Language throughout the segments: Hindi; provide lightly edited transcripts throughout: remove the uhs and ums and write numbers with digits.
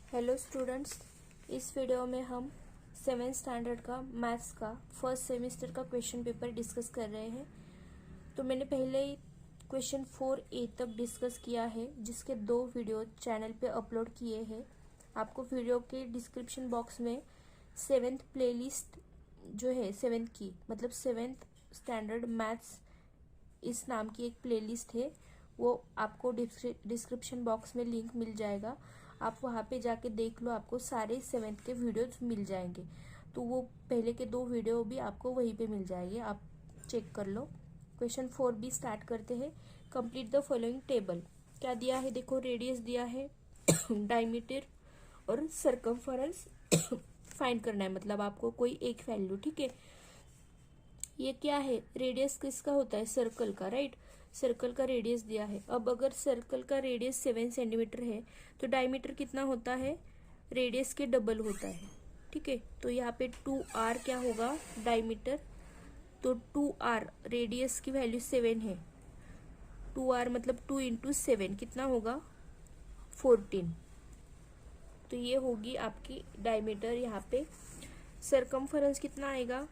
हेलो स्टूडेंट्स, इस वीडियो में हम 7th स्टैंडर्ड का मैथ्स का फर्स्ट सेमेस्टर का क्वेश्चन पेपर डिस्कस कर रहे हैं। तो मैंने पहले ही क्वेश्चन 4A तक डिस्कस किया है, जिसके 2 वीडियो चैनल पे अपलोड किए हैं। आपको वीडियो के डिस्क्रिप्शन बॉक्स में 7th प्लेलिस्ट जो है 7th की मतलब 7th स्टैंडर्ड मैथ्स इस नाम की एक प्लेलिस्ट है, वो आपको डिस्क्रिप्शन बॉक्स में लिंक मिल जाएगा। आप वहाँ पे जाके देख लो, आपको सारे 7th के वीडियोज मिल जाएंगे। तो वो पहले के 2 वीडियो भी आपको वहीं पे मिल जाएंगे, आप चेक कर लो। क्वेश्चन 4B स्टार्ट करते हैं। Complete the following table. क्या दिया है देखो, रेडियस दिया है डायमीटर और सरकमफेरेंस फाइंड करना है, मतलब आपको कोई एक वैल्यू। ठीक है, ये क्या है, रेडियस किसका होता है, सर्कल का, राइट। सर्कल का रेडियस दिया है। अब अगर सर्कल का रेडियस 7 सेंटीमीटर है तो डायमीटर कितना होता है, रेडियस के डबल होता है। ठीक है, तो यहाँ पे 2r क्या होगा, डायमीटर। तो 2r रेडियस की वैल्यू 7 है, 2r मतलब 2 इंटू 7 कितना होगा, 14। तो ये होगी आपकी डायमीटर। यहाँ पे सरकमफेरेंस कितना आएगा,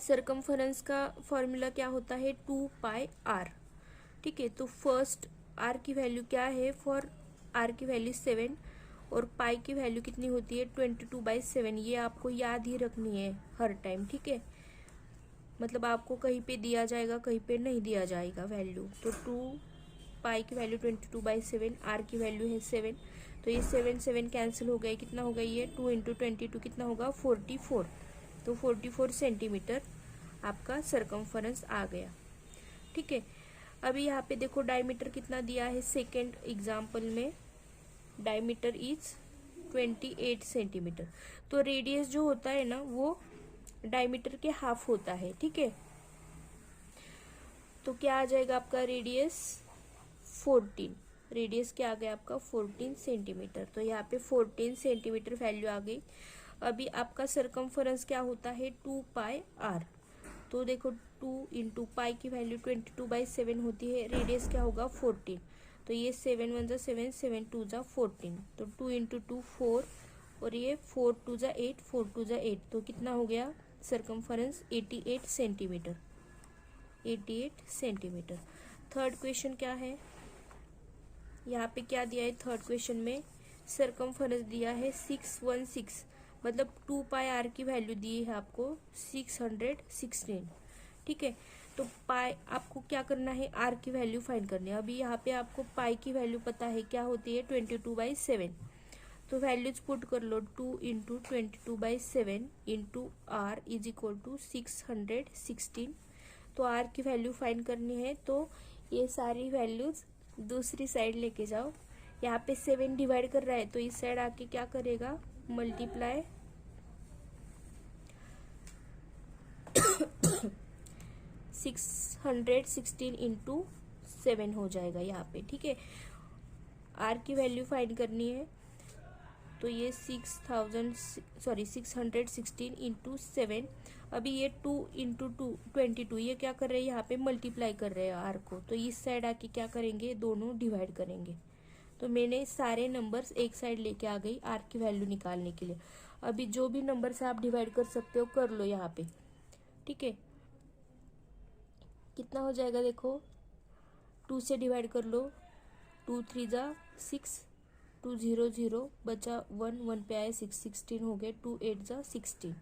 सरकमफेरेंस का फॉर्मूला क्या होता है, 2πr। ठीक है, तो फर्स्ट r की वैल्यू क्या है, फॉर r की वैल्यू 7 और पाई की वैल्यू कितनी होती है, 22/7। ये आपको याद ही रखनी है हर टाइम। ठीक है, मतलब आपको कहीं पे दिया जाएगा कहीं पे नहीं दिया जाएगा वैल्यू। तो 2 पाई की वैल्यू 22/7, r की वैल्यू है 7। तो ये 7 कैंसिल हो गए, कितना होगा ये 2 इंटू 22 कितना होगा 44। तो 44 सेंटीमीटर आपका सरकमफेरेंस आ गया। ठीक है, अभी यहाँ पे देखो डायमीटर कितना दिया है, सेकेंड एग्जाम्पल में डायमीटर इज 28 सेंटीमीटर। तो रेडियस जो होता है ना वो डायमीटर के हाफ होता है। ठीक है, तो क्या आ जाएगा आपका रेडियस 14। रेडियस क्या आ गया आपका 14 सेंटीमीटर। तो यहाँ पे 14 सेंटीमीटर वैल्यू आ गई। अभी आपका सरकमफेरेंस क्या होता है, 2πr। तो देखो 2 इंटू पाई की वैल्यू 22/7 होती है, रेडियस क्या होगा 14। तो ये 7 1 जा 7, 7 2 जा 14। तो 2 इंटू 2 4 और ये 4 2 जा 8, 4 2 जा 8। तो कितना हो गया circumference 88 centimetre, 88 centimetre. Third question क्या है, यहाँ पे क्या दिया है थर्ड क्वेश्चन में, सरकमफेरेंस दिया है 616, मतलब 2πr की वैल्यू दी है आपको 616। ठीक है, तो पाई आपको क्या करना है, r की वैल्यू फाइंड करनी है। अभी यहाँ पे आपको पाई की वैल्यू पता है क्या होती है, 22/7। तो वैल्यूज पुट कर लो, 2 into 22/7 into r is equal to 616। तो r की वैल्यू फाइंड करनी है, तो ये सारी वैल्यूज दूसरी साइड लेके जाओ। यहाँ पे 7 डिवाइड कर रहा है तो इस साइड आके क्या करेगा, मल्टीप्लाई 616 इंटू 7 हो जाएगा यहाँ पे। ठीक है, r की वैल्यू फाइंड करनी है, तो ये 616 इंटू 7। अभी ये 2 इंटू 2 22, ये क्या कर रहे हैं यहाँ पे मल्टीप्लाई कर रहे हैं r को। तो इस साइड आके क्या करेंगे, दोनों डिवाइड करेंगे। तो मैंने सारे नंबर्स एक साइड लेके आ गई r की वैल्यू निकालने के लिए। अभी जो भी नंबर से आप डिवाइड कर सकते हो कर लो यहाँ पे। ठीक है, कितना हो जाएगा देखो, 2 से डिवाइड कर लो, 2 3 जा 6, 2 0 0 बचा 1, 1 पे आए 6, 16 हो गए, 2 8 जा 16।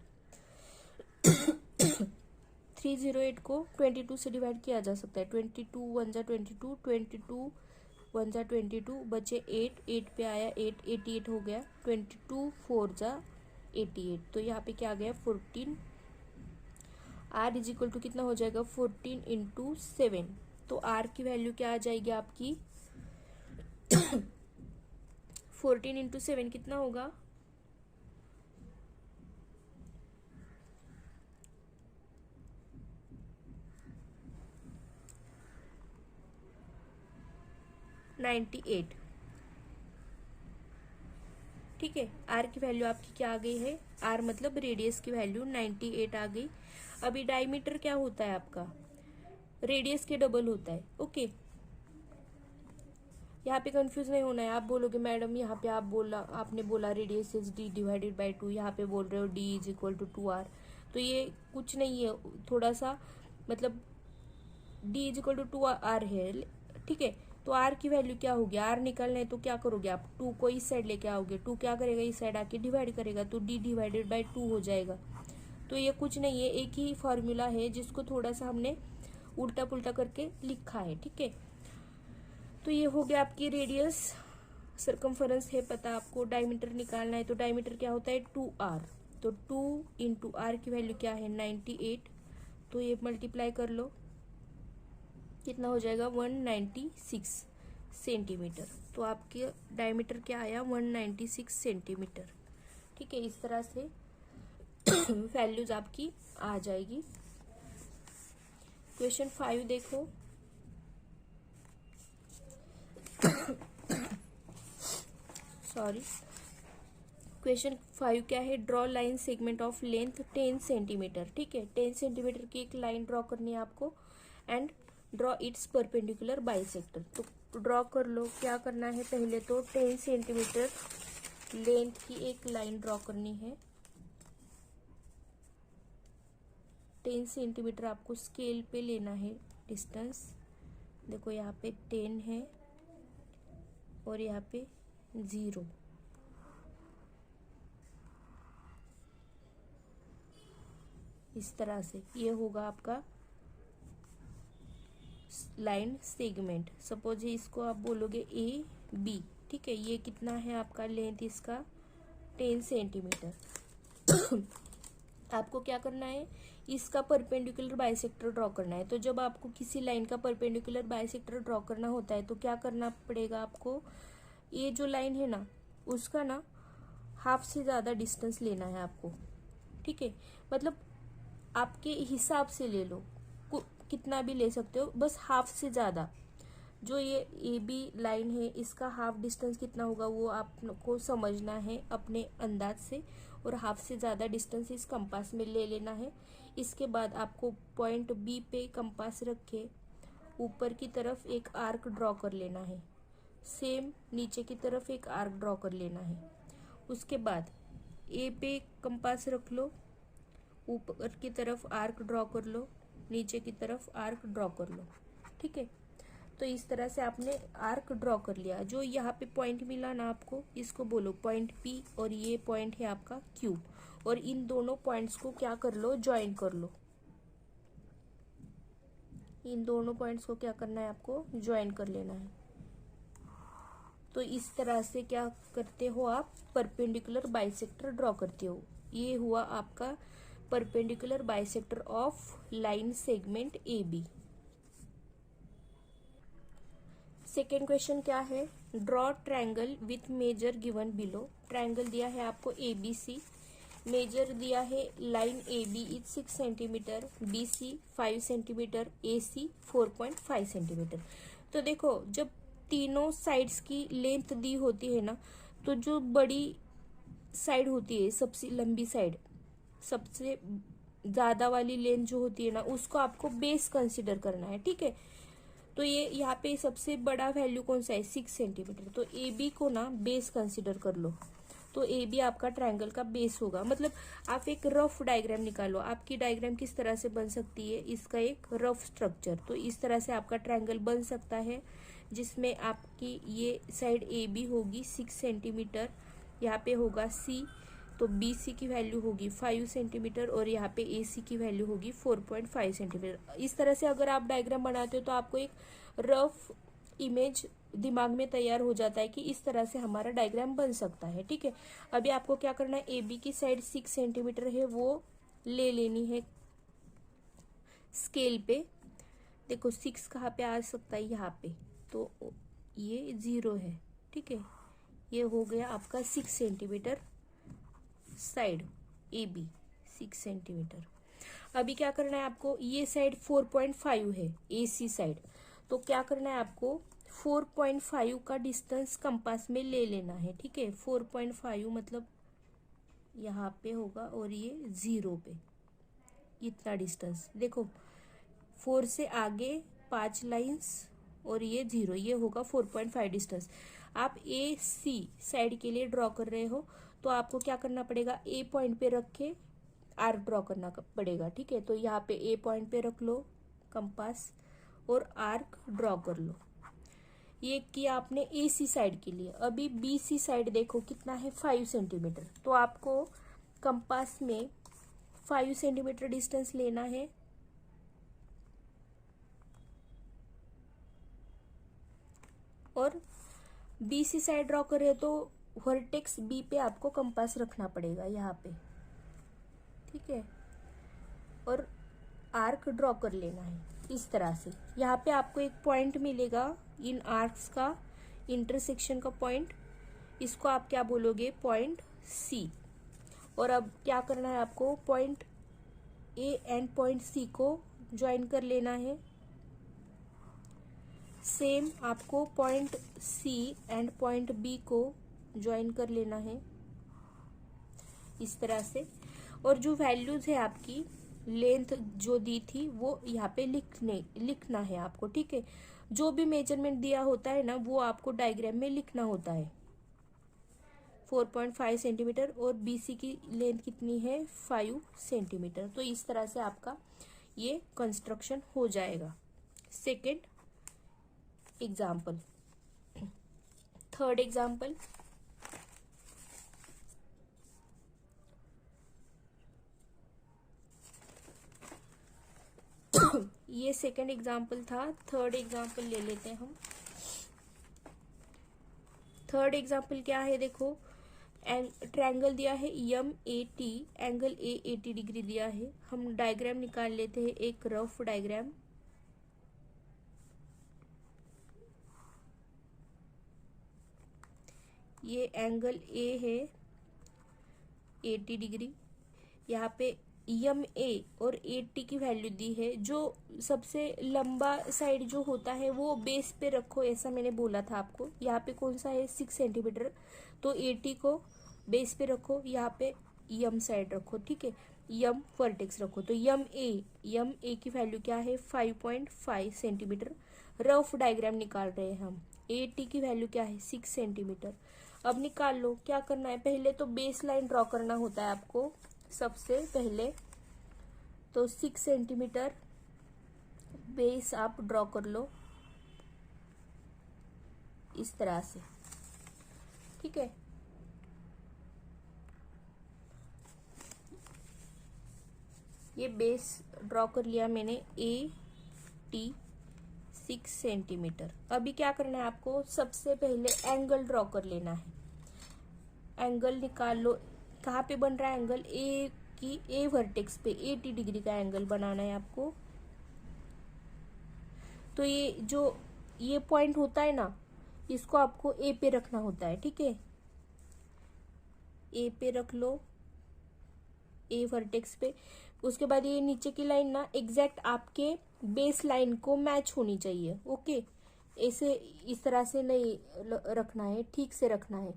308 को 22 से डिवाइड किया जा सकता है, 22 1 जा 22, 22 1 जा 22, बचे 8, 8 पे आया 8, 88 हो गया, 22 4 जा 88। तो यहाँ पे क्या आ गया 14। r इज इक्वल टू कितना हो जाएगा 14 इंटू 7। तो r की वैल्यू क्या आ जाएगी आपकी 14 इंटू 7 कितना होगा, $98। ठीक है, r की वैल्यू आपकी क्या आ गई है, r मतलब रेडियस की वैल्यू 98 आ गई। अभी डायमीटर क्या होता है आपका, रेडियस के डबल होता है। ओके, यहाँ पे कंफ्यूज नहीं होना है। आप बोलोगे मैडम यहाँ पे आपने बोला radius is d divided by 2, यहाँ पे बोल रहे हो d is equal to 2r, तो ये कुछ नहीं है, थोड़ा सा मतलब d is equal to 2r है, ठीक है। तो r की वैल्यू क्या होगी, r निकालना है तो क्या करोगे आप, 2 को इस साइड लेके आओगे, 2 क्या करेगा इस साइड आके डिवाइड करेगा, तो d डिवाइडेड बाई 2 हो जाएगा। तो ये कुछ नहीं है, एक ही फॉर्मूला है जिसको थोड़ा सा हमने उल्टा पुल्टा करके लिखा है, ठीक है। तो ये हो गया आपकी रेडियस, सर्कमफरेंस है पता आपको, डायमीटर निकालना है तो डायमीटर क्या होता है 2r, तो 2 इंटू आर की वैल्यू क्या है 98, तो ये मल्टीप्लाई कर लो, कितना हो जाएगा 196 सेंटीमीटर। तो आपके डायमीटर क्या आया 196 सेंटीमीटर, ठीक है। इस तरह से वैल्यूज आपकी आ जाएगी। क्वेश्चन 5 देखो, सॉरी, क्वेश्चन 5 क्या है, draw line segment of length 10 centimetre, ठीक है। 10 सेंटीमीटर की एक लाइन ड्रॉ करनी है आपको, and draw it's perpendicular bisector. तो ड्रॉ कर लो, क्या करना है, पहले तो 10 सेंटीमीटर लेंथ की एक लाइन ड्रॉ करनी है। 10 सेंटीमीटर आपको स्केल पे लेना है डिस्टेंस, देखो यहाँ पे 10 है और यहाँ पे 0, इस तरह से ये होगा आपका लाइन सेगमेंट। सपोज इसको आप बोलोगे ए बी, ठीक है। ये कितना है आपका लेंथ इसका 10 सेंटीमीटर। आपको क्या करना है, इसका परपेंडिकुलर बाइसेक्टर ड्रॉ करना है। तो जब आपको किसी लाइन का परपेंडिकुलर बाइसेक्टर ड्रॉ करना होता है तो क्या करना पड़ेगा आपको, ये जो लाइन है ना उसका ना हाफ से ज़्यादा डिस्टेंस लेना है आपको, ठीक है। मतलब आपके हिसाब से ले लो, कितना भी ले सकते हो, बस हाफ से ज़्यादा। जो ये ए बी लाइन है इसका हाफ डिस्टेंस कितना होगा वो आपको समझना है अपने अंदाज से, और हाफ से ज़्यादा डिस्टेंस इस कंपास में ले लेना है। इसके बाद आपको पॉइंट बी पे कंपास रख के ऊपर की तरफ एक आर्क ड्रॉ कर लेना है, सेम नीचे की तरफ एक आर्क ड्रॉ कर लेना है। उसके बाद ए पे कंपास रख लो, ऊपर की तरफ आर्क ड्रॉ कर लो, नीचे की तरफ आर्क ड्रॉ कर लो, ठीक है। तो इस तरह से आपने आर्क ड्रॉ कर लिया। जो यहाँ पे पॉइंट मिला ना आपको, इसको बोलो पॉइंट पी, और ये पॉइंट है आपका क्यू, और इन दोनों पॉइंट्स को क्या कर लो, ज्वाइन कर लो। इन दोनों पॉइंट्स को क्या करना है आपको, ज्वाइन कर लेना है। तो इस तरह से क्या करते हो आप, परपेंडिकुलर बाइसेक्टर ड्रॉ करते हो। ये हुआ आपका perpendicular bisector of line segment A B. Second question क्या है, draw triangle with measure given below. Triangle दिया है आपको ए बी सी, मेजर दिया है line A B is 6 centimetre, B C 5 centimetre, A C 4.5 centimetre. तो देखो जब तीनों साइड्स की लेंथ दी होती है ना, तो जो बड़ी साइड होती है, सबसे लंबी साइड, सबसे ज्यादा वाली लेंथ जो होती है ना, उसको आपको बेस कंसिडर करना है, ठीक है। तो ये यहाँ पे सबसे बड़ा वैल्यू कौन सा है 6 सेंटीमीटर, तो ए बी को ना बेस कंसिडर कर लो। तो ए बी आपका ट्रायंगल का बेस होगा। मतलब आप एक रफ डायग्राम निकालो, आपकी डायग्राम किस तरह से बन सकती है, इसका एक रफ स्ट्रक्चर। तो इस तरह से आपका ट्रायंगल बन सकता है, जिसमें आपकी ये साइड ए बी होगी 6 सेंटीमीटर, यहाँ पे होगा सी, तो बी सी की वैल्यू होगी 5 सेंटीमीटर, और यहाँ पे ए सी की वैल्यू होगी 4.5 सेंटीमीटर। इस तरह से अगर आप डायग्राम बनाते हो तो आपको एक रफ इमेज दिमाग में तैयार हो जाता है कि इस तरह से हमारा डायग्राम बन सकता है, ठीक है। अभी आपको क्या करना है, ए बी की साइड 6 सेंटीमीटर है वो ले लेनी है स्केल पे। देखो 6 कहाँ पे आ सकता है, यहाँ पे, तो ये 0 है, ठीक है। ये हो गया आपका 6 centimetre side A B 6 centimetre. अभी क्या करना है आपको, ये साइड 4.5 है ए सी साइड, तो क्या करना है आपको 4.5 का डिस्टेंस कंपास में ले लेना है, ठीक है। 4.5 मतलब यहाँ पे होगा, और ये 0 पे, इतना डिस्टेंस। देखो 4 से आगे 5 लाइंस और ये 0, ये होगा 4.5 डिस्टेंस। आप ए सी साइड के लिए ड्रॉ कर रहे हो तो आपको क्या करना पड़ेगा, ए पॉइंट पे रख के आर्क ड्रॉ करना पड़ेगा। ठीक है, तो यहाँ पे ए पॉइंट पे रख लो कंपास और आर्क ड्रॉ कर लो। ये किया आपने ए सी साइड के लिए। अभी बी सी साइड देखो कितना है, 5 सेंटीमीटर। तो आपको कंपास में 5 सेंटीमीटर डिस्टेंस लेना है और बी सी साइड ड्रॉ कर रहे हो तो वर्टेक्स बी पे आपको कंपास रखना पड़ेगा यहाँ पे। ठीक है, और आर्क ड्रॉ कर लेना है इस तरह से। यहाँ पे आपको एक पॉइंट मिलेगा इन आर्क्स का, इंटरसेक्शन का पॉइंट, इसको आप क्या बोलोगे, पॉइंट सी। और अब क्या करना है आपको, point A and point C को ज्वाइन कर लेना है। सेम आपको point C and point B को ज्वाइन कर लेना है इस तरह से। और जो वैल्यूज है आपकी लेंथ जो दी थी वो यहाँ पे लिखना है आपको। ठीक है, जो भी मेजरमेंट दिया होता है ना वो आपको डायग्राम में लिखना होता है। 4.5 सेंटीमीटर और बीसी की लेंथ कितनी है, 5 सेंटीमीटर। तो इस तरह से आपका ये कंस्ट्रक्शन हो जाएगा। सेकेंड एग्जाम्पल, थर्ड एग्जाम्पल, ये सेकंड एग्जाम्पल था। थर्ड एग्जाम्पल ले लेते हैं हम। थर्ड एग्जाम्पल क्या है, देखो ट्रायंगल दिया है M A T, angle A 80 degree दिया है। हम डायग्राम निकाल लेते हैं, एक रफ डायग्राम। ये एंगल ए है 80 डिग्री। यहाँ पे एम ए और 80 की वैल्यू दी है। जो सबसे लंबा साइड जो होता है वो बेस पे रखो, ऐसा मैंने बोला था आपको। यहाँ पे कौन सा है, 6 सेंटीमीटर, तो 80 को बेस पे रखो, यहाँ पे यम साइड रखो। ठीक है, यम वर्टेक्स रखो। तो यम ए की वैल्यू क्या है, 5.5 सेंटीमीटर। रफ डायग्राम निकाल रहे हैं हम। 80 की वैल्यू क्या है, 6 सेंटीमीटर। अब निकाल लो, क्या करना है, पहले तो बेस लाइन ड्रॉ करना होता है आपको सबसे पहले। तो 6 सेंटीमीटर बेस आप ड्रॉ कर लो इस तरह से। ठीक है, ये बेस ड्रॉ कर लिया मैंने, ए टी 6 सेंटीमीटर। अभी क्या करना है आपको, सबसे पहले एंगल ड्रॉ कर लेना है। एंगल निकाल लो, कहाँ पे बन रहा है एंगल, ए की ए वर्टेक्स पे 80 डिग्री का एंगल बनाना है आपको। तो ये जो ये पॉइंट होता है ना, इसको आपको ए पे रखना होता है। ठीक है, ए पे रख लो, ए वर्टेक्स पे। उसके बाद ये नीचे की लाइन ना एग्जैक्ट आपके बेस लाइन को मैच होनी चाहिए। ओके, ऐसे इस तरह से नहीं रखना है, ठीक से रखना है।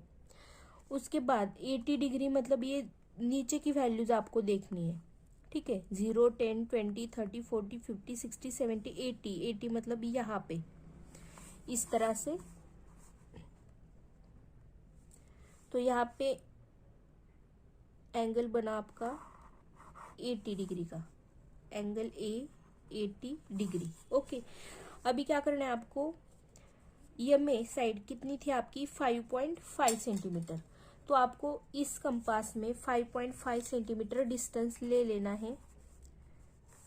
उसके बाद 80 डिग्री मतलब ये नीचे की वैल्यूज आपको देखनी है। ठीक है, 0, 10, 20, 30, 40, 50, 60, 70, 80 मतलब यहाँ पे इस तरह से। तो यहाँ पे एंगल बना आपका 80 डिग्री का, एंगल ए 80 डिग्री। ओके, अभी क्या करना है आपको, यम साइड कितनी थी आपकी, 5.5 सेंटीमीटर। तो आपको इस कंपास में 5.5 सेंटीमीटर डिस्टेंस ले लेना है।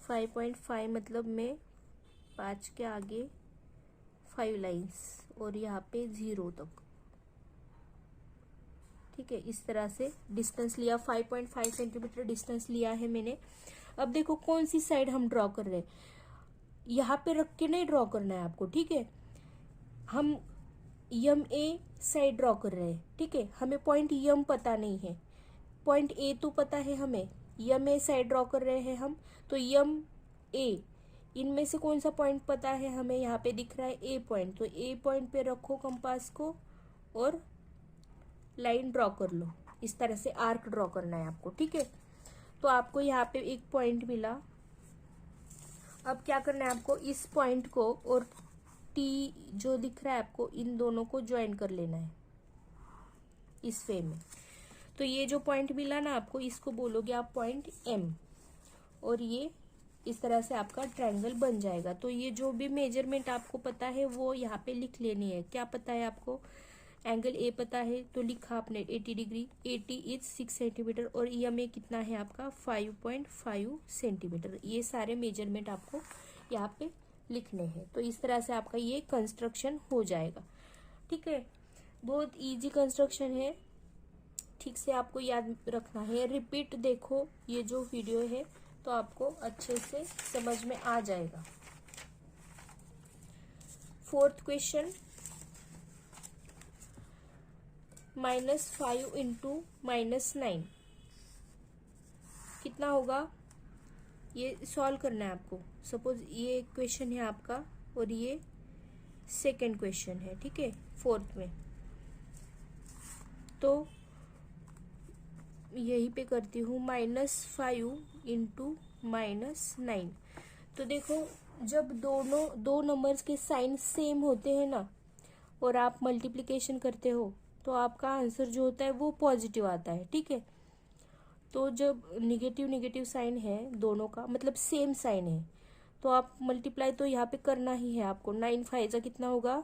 5.5 मतलब में 5 के आगे 5 लाइंस और यहाँ पे 0 तक। ठीक है, इस तरह से डिस्टेंस लिया, 5.5 सेंटीमीटर डिस्टेंस लिया है मैंने। अब देखो कौन सी साइड हम ड्रॉ कर रहे हैं, यहाँ पे रख के नहीं ड्रॉ करना है आपको। ठीक है, हम यम ए साइड ड्रॉ कर रहे हैं। ठीक है, हमें पॉइंट यम पता नहीं है, पॉइंट ए तो पता है हमें। यम ए साइड ड्रॉ कर रहे हैं हम, तो यम ए, इनमें से कौन सा पॉइंट पता है हमें, यहाँ पे दिख रहा है ए पॉइंट। तो ए पॉइंट पे रखो कंपास को और लाइन ड्रॉ कर लो। इस तरह से आर्क ड्रॉ करना है आपको। ठीक है, तो आपको यहाँ पे एक पॉइंट मिला। अब क्या करना है आपको, इस पॉइंट को और टी जो दिख रहा है आपको, इन दोनों को ज्वाइन कर लेना है इस वे में। तो ये जो पॉइंट मिला ना आपको, इसको बोलोगे आप पॉइंट एम, और ये इस तरह से आपका ट्रायंगल बन जाएगा। तो ये जो भी मेजरमेंट आपको पता है वो यहाँ पे लिख लेनी है। क्या पता है आपको? एंगल ए पता है, तो लिखा आपने 80 डिग्री, 80 इज 6 सेंटीमीटर, और EM ए कितना है आपका 5.5 सेंटीमीटर। ये सारे मेजरमेंट आपको यहाँ पे लिखने हैं। तो इस तरह से आपका ये कंस्ट्रक्शन हो जाएगा। ठीक है, बहुत इजी कंस्ट्रक्शन है, ठीक से आपको याद रखना है। रिपीट देखो ये जो वीडियो है तो आपको अच्छे से समझ में आ जाएगा। फोर्थ क्वेश्चन, -5 इंटू -9 कितना होगा, ये सॉल्व करना है आपको। सपोज ये क्वेश्चन है आपका और ये सेकंड क्वेश्चन है, ठीक है, फोर्थ में। तो यहीं पे करती हूँ, -5 इंटू -9। तो देखो, जब दो नंबर्स के साइन सेम होते हैं ना, और आप मल्टीप्लिकेशन करते हो, तो आपका आंसर जो होता है वो पॉजिटिव आता है। ठीक है, तो जब निगेटिव साइन है दोनों का, मतलब सेम साइन है, तो आप मल्टीप्लाई तो यहाँ पे करना ही है आपको। 9 5 कितना होगा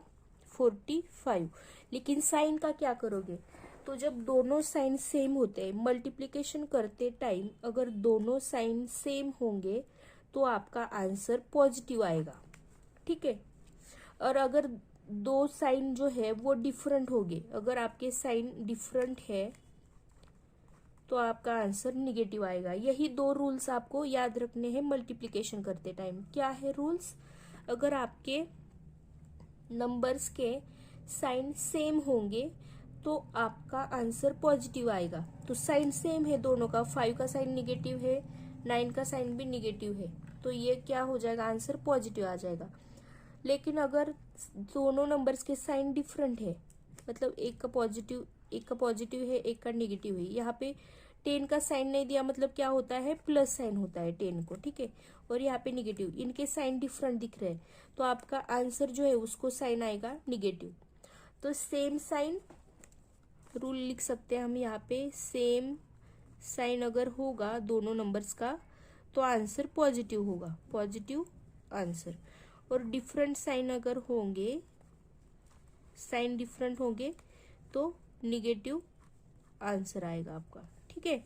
45। लेकिन साइन का क्या करोगे? तो जब दोनों साइन सेम होते हैं, मल्टीप्लिकेशन करते टाइम अगर दोनों साइन सेम होंगे तो आपका आंसर पॉजिटिव आएगा। ठीक है, और अगर दो साइन जो है वो डिफरेंट होंगे, अगर आपके साइन डिफरेंट है तो आपका आंसर निगेटिव आएगा। यही दो रूल्स आपको याद रखने हैं मल्टीप्लिकेशन करते टाइम। क्या है रूल्स? अगर आपके नंबर्स के साइन सेम होंगे तो आपका आंसर पॉजिटिव आएगा। तो साइन सेम है दोनों का, 5 का साइन निगेटिव है, 9 का साइन भी निगेटिव है, तो ये क्या हो जाएगा, आंसर पॉजिटिव आ जाएगा। लेकिन अगर दोनों नंबर्स के साइन डिफरेंट है, मतलब एक का पॉजिटिव है, एक का निगेटिव है, यहाँ पे 10 का साइन नहीं दिया, मतलब क्या होता है, प्लस साइन होता है 10 को। ठीक है, और यहाँ पे निगेटिव, इनके साइन डिफरेंट दिख रहे हैं, तो आपका आंसर जो है उसको साइन आएगा निगेटिव। तो सेम साइन रूल लिख सकते हैं हम यहाँ पे, सेम साइन अगर होगा दोनों नंबर्स का तो आंसर पॉजिटिव होगा, पॉजिटिव आंसर। और डिफरेंट साइन अगर होंगे, साइन डिफरेंट होंगे तो निगेटिव आंसर आएगा आपका। ठीक है,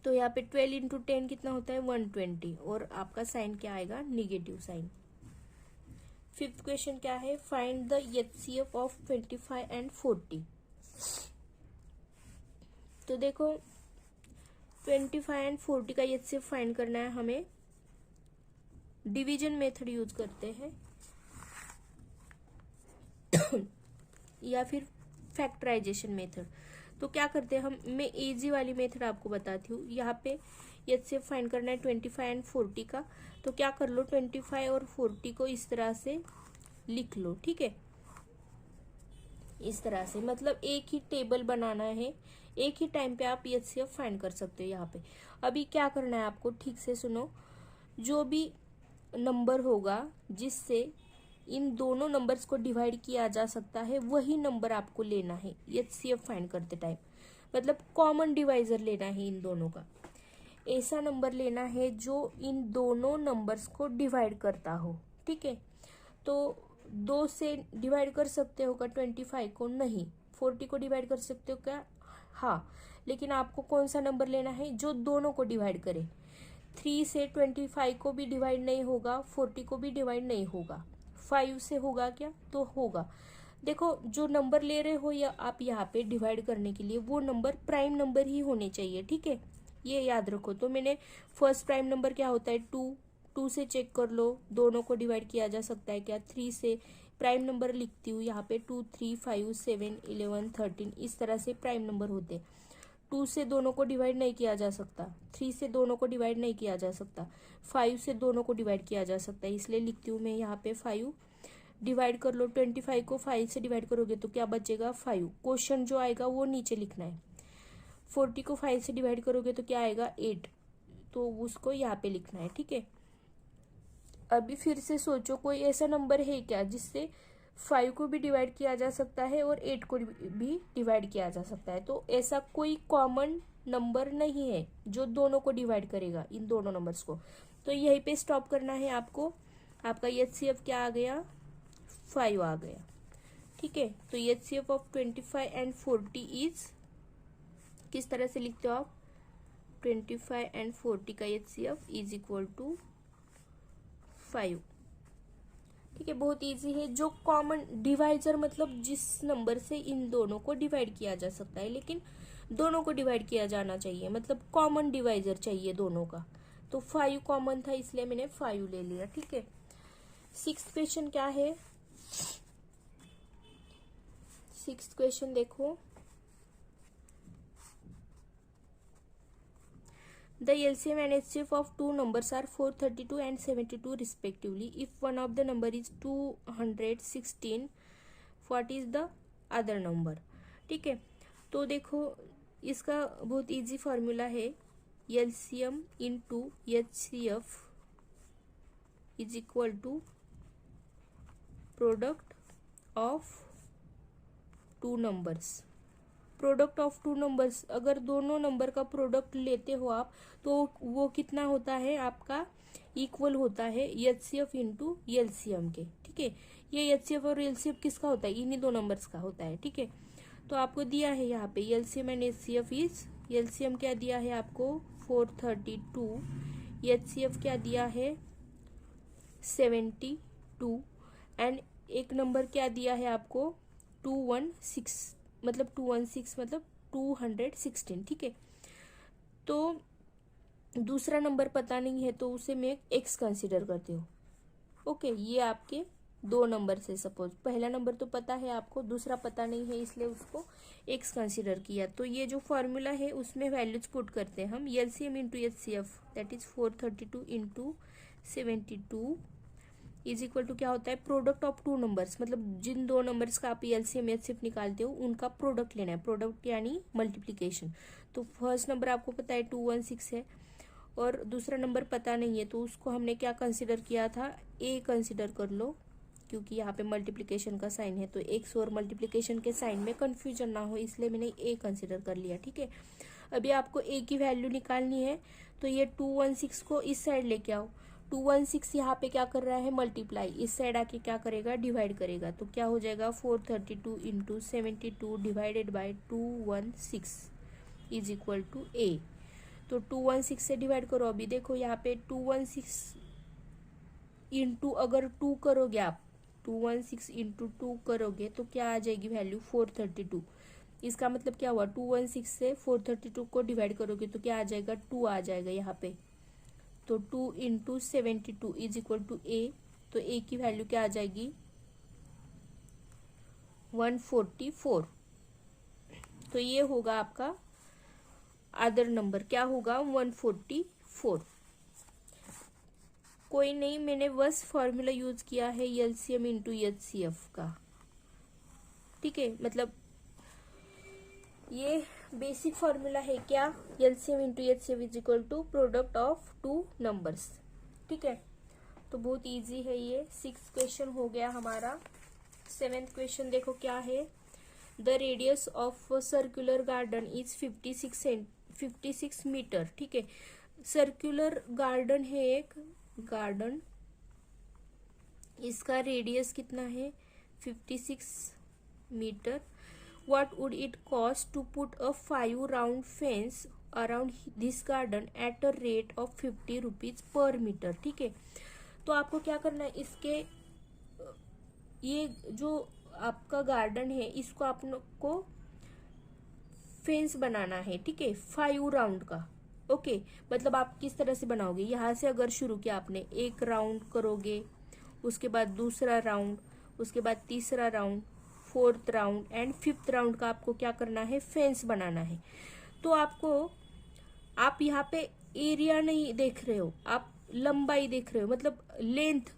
तो यहाँ पे 12 इंटू 10 कितना होता है 120, और आपका साइन क्या आएगा, निगेटिव साइन। फिफ्थ क्वेश्चन क्या है, find the HCF of 25 and 40। तो देखो 25 एंड 40 का HCF फाइंड करना है हमें। डिवीजन मेथड यूज करते हैं या फिर फैक्टराइजेशन मेथड। तो क्या करते हैं हम, मैं इजी वाली मेथड आपको बताती हूँ। यहाँ पे HCF फाइंड करना है 25 एंड 40 का, तो क्या कर लो, 25 और 40 को इस तरह से लिख लो। ठीक है, इस तरह से, मतलब एक ही टेबल बनाना है, एक ही टाइम पे आप HCF फाइंड कर सकते हो। यहाँ पे अभी क्या करना है आपको, ठीक से सुनो। जो भी नंबर होगा जिससे इन दोनों नंबर्स को डिवाइड किया जा सकता है, वही नंबर आपको लेना है HCF फाइंड करते टाइम। मतलब कॉमन डिवाइजर लेना है इन दोनों का, ऐसा नंबर लेना है जो इन दोनों नंबर्स को डिवाइड करता हो। ठीक है, तो 2 से डिवाइड कर सकते हो क्या 25 को? नहीं। 40 को डिवाइड कर सकते हो क्या? हाँ। लेकिन आपको कौन सा नंबर लेना है जो दोनों को डिवाइड करे। 3 से 25 को भी डिवाइड नहीं होगा, 40 को भी डिवाइड नहीं होगा। 5 से होगा क्या? तो होगा। देखो, जो नंबर ले रहे हो या आप यहाँ पे डिवाइड करने के लिए, वो नंबर प्राइम नंबर ही होने चाहिए। ठीक है, ये याद रखो। तो मैंने फर्स्ट प्राइम नंबर क्या होता है 2 से चेक कर लो, दोनों को डिवाइड किया जा सकता है क्या। 3 से प्राइम नंबर लिखती हूँ यहाँ पे, 2 3 5 7 11 13, इस तरह से प्राइम नंबर होते हैं। 2 से दोनों को डिवाइड नहीं किया जा सकता, 3 से दोनों को डिवाइड नहीं किया जा सकता, 5 से दोनों को डिवाइड किया जा सकता है, इसलिए लिखती हूँ मैं यहाँ पे 5। डिवाइड कर लो 25 को 5 से डिवाइड करोगे तो क्या बचेगा 5। क्वेश्चन जो आएगा वो नीचे लिखना है। 40 को 5 से डिवाइड करोगे तो क्या आएगा 8, तो उसको यहाँ पे लिखना है। ठीक है, अभी फिर से सोचो, कोई ऐसा नंबर है क्या जिससे 5 को भी डिवाइड किया जा सकता है और 8 को भी डिवाइड किया जा सकता है? तो ऐसा कोई कॉमन नंबर नहीं है जो दोनों को डिवाइड करेगा, इन दोनों नंबर्स को। तो यहीं पे स्टॉप करना है आपको। आपका HCF क्या आ गया? 5 आ गया। ठीक है, तो HCF ऑफ 25 एंड 40 इज, किस तरह से लिखते हो आप? 25 एंड 40 का HCF इज इक्वल टू 5। ठीक है, बहुत इजी है। जो कॉमन डिवाइजर मतलब जिस नंबर से इन दोनों को डिवाइड किया जा सकता है, लेकिन दोनों को डिवाइड किया जाना चाहिए, मतलब कॉमन डिवाइजर चाहिए दोनों का। तो 5 कॉमन था, इसलिए मैंने 5 ले लिया। ठीक है, 6th क्वेश्चन क्या है? 6th क्वेश्चन देखो, the LCM and HCF of two numbers are 432 and 72 respectively. If one of the number is 216, what is the other number? ठीक है, तो देखो इसका बहुत इजी फॉर्मूला है, LCM into HCF is equal to product of two numbers. Product of two numbers, अगर दोनों नंबर का प्रोडक्ट लेते हो आप, तो वो कितना होता है आपका? इक्वल होता है HCF इंटू LCM के। ठीक है, ये HCF और LCM किसका होता है? इन्हीं दो नंबर्स का होता है। ठीक है, तो आपको दिया है यहाँ पे LCM and HCF is, LCM क्या दिया है आपको? 432, HCF क्या दिया है? 72, एंड एक नंबर क्या दिया है आपको? 216, मतलब 216 मतलब 216। ठीक है, तो दूसरा नंबर पता नहीं है तो उसे मैं x कंसिडर करती हूँ। ओके, ये आपके दो नंबर से, सपोज पहला नंबर तो पता है आपको, दूसरा पता नहीं है, इसलिए उसको x कंसिडर किया। तो ये जो फॉर्मूला है उसमें वैल्यूज पुट करते हैं हम। LCM into HCF that is 432 into 72 is equal to क्या होता है? प्रोडक्ट ऑफ टू नंबर्स, मतलब जिन दो नंबर्स का आप LCM HCF निकालते हो उनका प्रोडक्ट लेना है। प्रोडक्ट यानी मल्टीप्लीकेशन। तो फर्स्ट नंबर आपको पता है 216 है, और दूसरा नंबर पता नहीं है, तो उसको हमने क्या कंसिडर किया था? A कंसिडर कर लो, क्योंकि यहाँ पे मल्टीप्लीकेशन का साइन है, तो एक्स और मल्टीप्लीकेशन के साइन में कंफ्यूजन ना हो, इसलिए मैंने A कंसिडर कर लिया। ठीक है, अभी आपको A की वैल्यू निकालनी है, तो ये 216 को इस साइड लेके आओ। 216 यहाँ पे क्या कर रहा है? मल्टीप्लाई, इस साइड आके क्या करेगा? डिवाइड करेगा। तो क्या हो जाएगा? 432 into 72 divided by 216 is equal to A। तो 216 से डिवाइड करो। अभी देखो यहाँ पे 216 इंटू अगर 2 करोगे आप, 216 इंटू 2 करोगे तो क्या आ जाएगी वैल्यू? 432। इसका मतलब क्या हुआ? 216 से 432 को डिवाइड करोगे तो क्या आ जाएगा? 2 आ जाएगा यहाँ पे। तो 2 into 72 is equal to A। तो A की वैल्यू क्या आ जाएगी? 144। तो ये होगा आपका अदर नंबर। क्या होगा? 144। कोई नहीं, मैंने बस फॉर्मूला यूज किया है LCM इंटू HCF का। ठीक है, मतलब ये बेसिक फॉर्मूला है क्या? LCM into HCF is equal to product of two numbers. ठीक है, तो बहुत इजी है ये। 6th क्वेश्चन हो गया हमारा। 7th क्वेश्चन देखो क्या है। The radius of circular garden is 56 metre. ठीक है, सर्कुलर गार्डन है एक गार्डन, इसका रेडियस कितना है? 56 metre. What would it cost to put a 5 round fence around this garden at a rate of 50 rupees per meter? ठीक है, तो आपको क्या करना है? इसके ये जो आपका गार्डन है इसको आपको फेंस बनाना है। ठीक है, 5 राउंड का। ओके, मतलब आप किस तरह से बनाओगे? यहाँ से अगर शुरू किया आपने, एक राउंड करोगे, उसके बाद दूसरा राउंड, उसके बाद तीसरा round, 4th round and 5th round का आपको क्या करना है? फेंस बनाना है। तो आपको, आप यहाँ पे एरिया नहीं देख रहे हो, आप लंबाई देख रहे हो, मतलब लेंथ।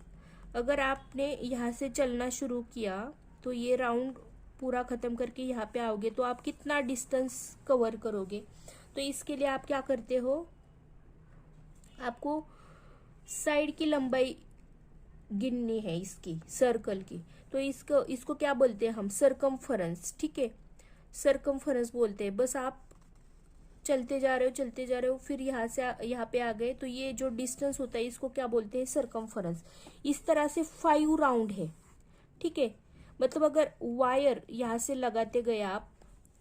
अगर आपने यहाँ से चलना शुरू किया तो ये राउंड पूरा खत्म करके यहाँ पे आओगे तो आप कितना डिस्टेंस कवर करोगे? तो इसके लिए आप क्या करते हो? आपको साइड की लंबाई गिननी है इसकी, सर्कल की, तो इसको क्या बोलते हैं हम, सरकमफरेंस। ठीक है, सरकमफरेंस बोलते हैं। बस आप चलते जा रहे हो, फिर यहाँ से यहाँ पे आ गए, तो ये जो डिस्टेंस होता है इसको क्या बोलते हैं, सरकमफरेंस। इस तरह से 5 राउंड है। ठीक है, मतलब अगर वायर यहाँ से लगाते गए आप,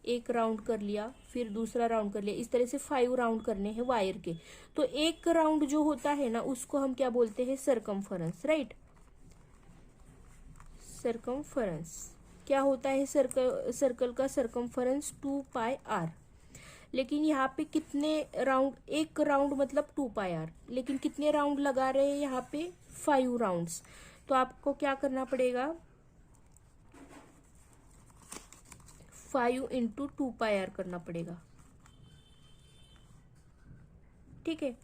एक राउंड कर लिया, फिर दूसरा राउंड कर लिया, इस तरह से 5 राउंड करने हैं वायर के, तो एक राउंड जो होता है ना उसको हम क्या बोलते हैं, सरकमफरेंस। राइट, सरकमफरेंस क्या होता है, सर्कल का सरकमफरेंस 2πr। लेकिन यहाँ पे कितने राउंड, एक राउंड मतलब 2πr, लेकिन कितने राउंड लगा रहे हैं यहाँ पे, 5 राउंड्स। तो आपको क्या करना पड़ेगा, 5 × 2πr करना पड़ेगा। ठीक है,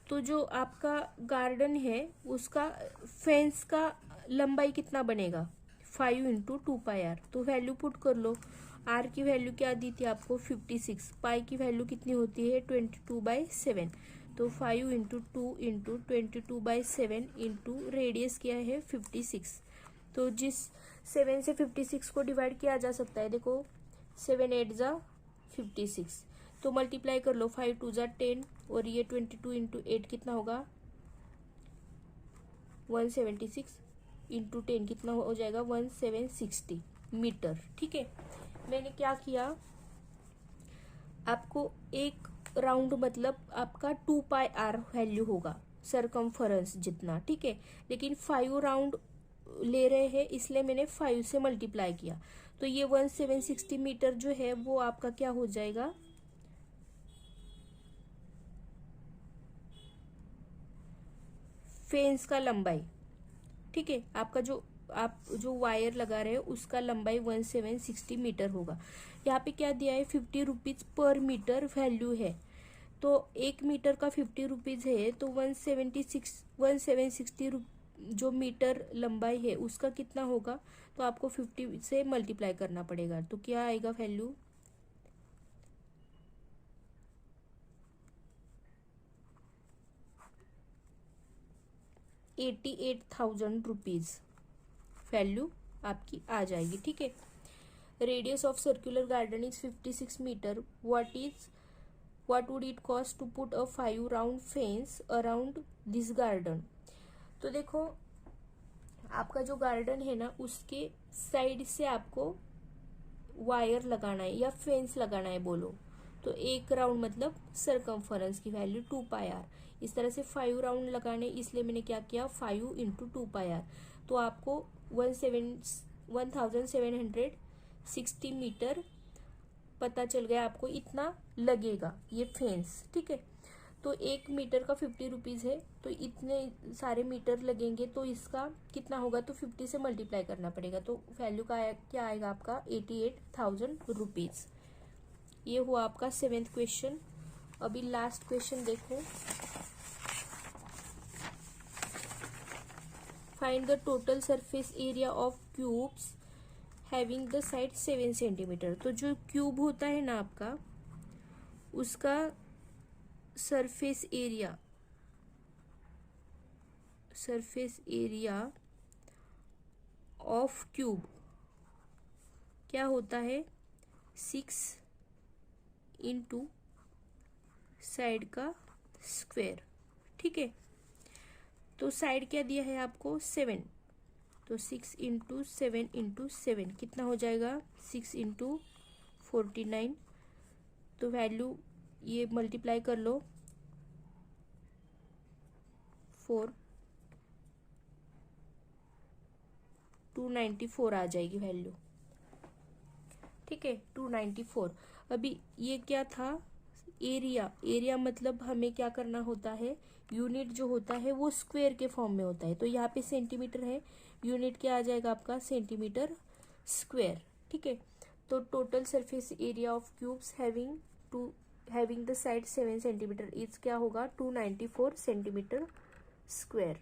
तो जो आपका गार्डन है उसका फेंस का लंबाई कितना बनेगा, 5 × 2πr। तो वैल्यू पुट कर लो। आर की वैल्यू क्या दी थी आपको, 56। पाई की वैल्यू कितनी होती है, 22/7। तो 5 × 2 × 22/7 इंटू रेडियस क्या है, 56। तो जिस 7 से 56 को डिवाइड किया जा सकता है, देखो 7 8 × 56, तो मल्टीप्लाई कर लो, 5 2 × 10, और ये 22 × 8 कितना होगा, 176 इंटू 10 कितना हो जाएगा, 1760 मीटर। ठीक है, मैंने क्या किया, आपको एक राउंड मतलब आपका 2πr वैल्यू होगा, सरकमफरेंस जितना। ठीक है, लेकिन 5 राउंड ले रहे हैं इसलिए मैंने 5 से मल्टीप्लाई किया, तो ये 1760 मीटर जो है वो आपका क्या हो जाएगा, फेंस का लंबाई। ठीक है, आपका जो आप जो वायर लगा रहे हो उसका लंबाई 1760 मीटर होगा। यहाँ पे क्या दिया है, 50 रुपीज पर मीटर वैल्यू है, तो 1 मीटर का 50 रुपीज है, तो 1,760 जो मीटर लंबाई है उसका कितना होगा, तो आपको 50 से मल्टीप्लाई करना पड़ेगा। तो क्या आएगा वैल्यू, 88,000 रुपीज वैल्यू आपकी आ जाएगी। ठीक है, radius of circular garden is 56 metre. what would it cost to put a 5 round fence around this garden? तो देखो आपका जो गार्डन है ना उसके साइड से आपको वायर लगाना है या फेंस लगाना है बोलो, तो एक राउंड मतलब सरकमफरेंस की वैल्यू 2πr। इस तरह से 5 राउंड लगाने, इसलिए मैंने क्या किया, 5 × 2πr, तो आपको 1760 मीटर पता चल गया, आपको इतना लगेगा ये फेंस। ठीक है, तो 1 मीटर का 50 रुपीज़ है, तो इतने सारे मीटर लगेंगे, तो इसका कितना होगा, तो 50 से मल्टीप्लाई करना पड़ेगा, तो वैल्यू का क्या आएगा आपका, 88,000 रुपीज़। ये हुआ आपका 7th क्वेश्चन। अभी लास्ट क्वेश्चन देखो, find the total surface area of cubes having the side 7 centimetre. तो जो क्यूब होता है ना आपका, उसका सरफेस एरिया ऑफ क्यूब क्या होता है, 6 इंटू साइड का स्क्वायर। ठीक है, तो साइड क्या दिया है आपको, 7, तो 6 × 7 × 7 कितना हो जाएगा, 6 × 49, तो वैल्यू ये मल्टीप्लाई कर लो, 294 आ जाएगी वैल्यू। ठीक है, 294। अभी ये क्या था, एरिया मतलब हमें क्या करना होता है, यूनिट जो होता है वो स्क्वायर के फॉर्म में होता है, तो यहाँ पे सेंटीमीटर है, यूनिट क्या आ जाएगा आपका, सेंटीमीटर स्क्वायर। ठीक है, तो total surface area of cubes having the side 7 centimetre is क्या होगा, 294 सेंटीमीटर स्क्वायर।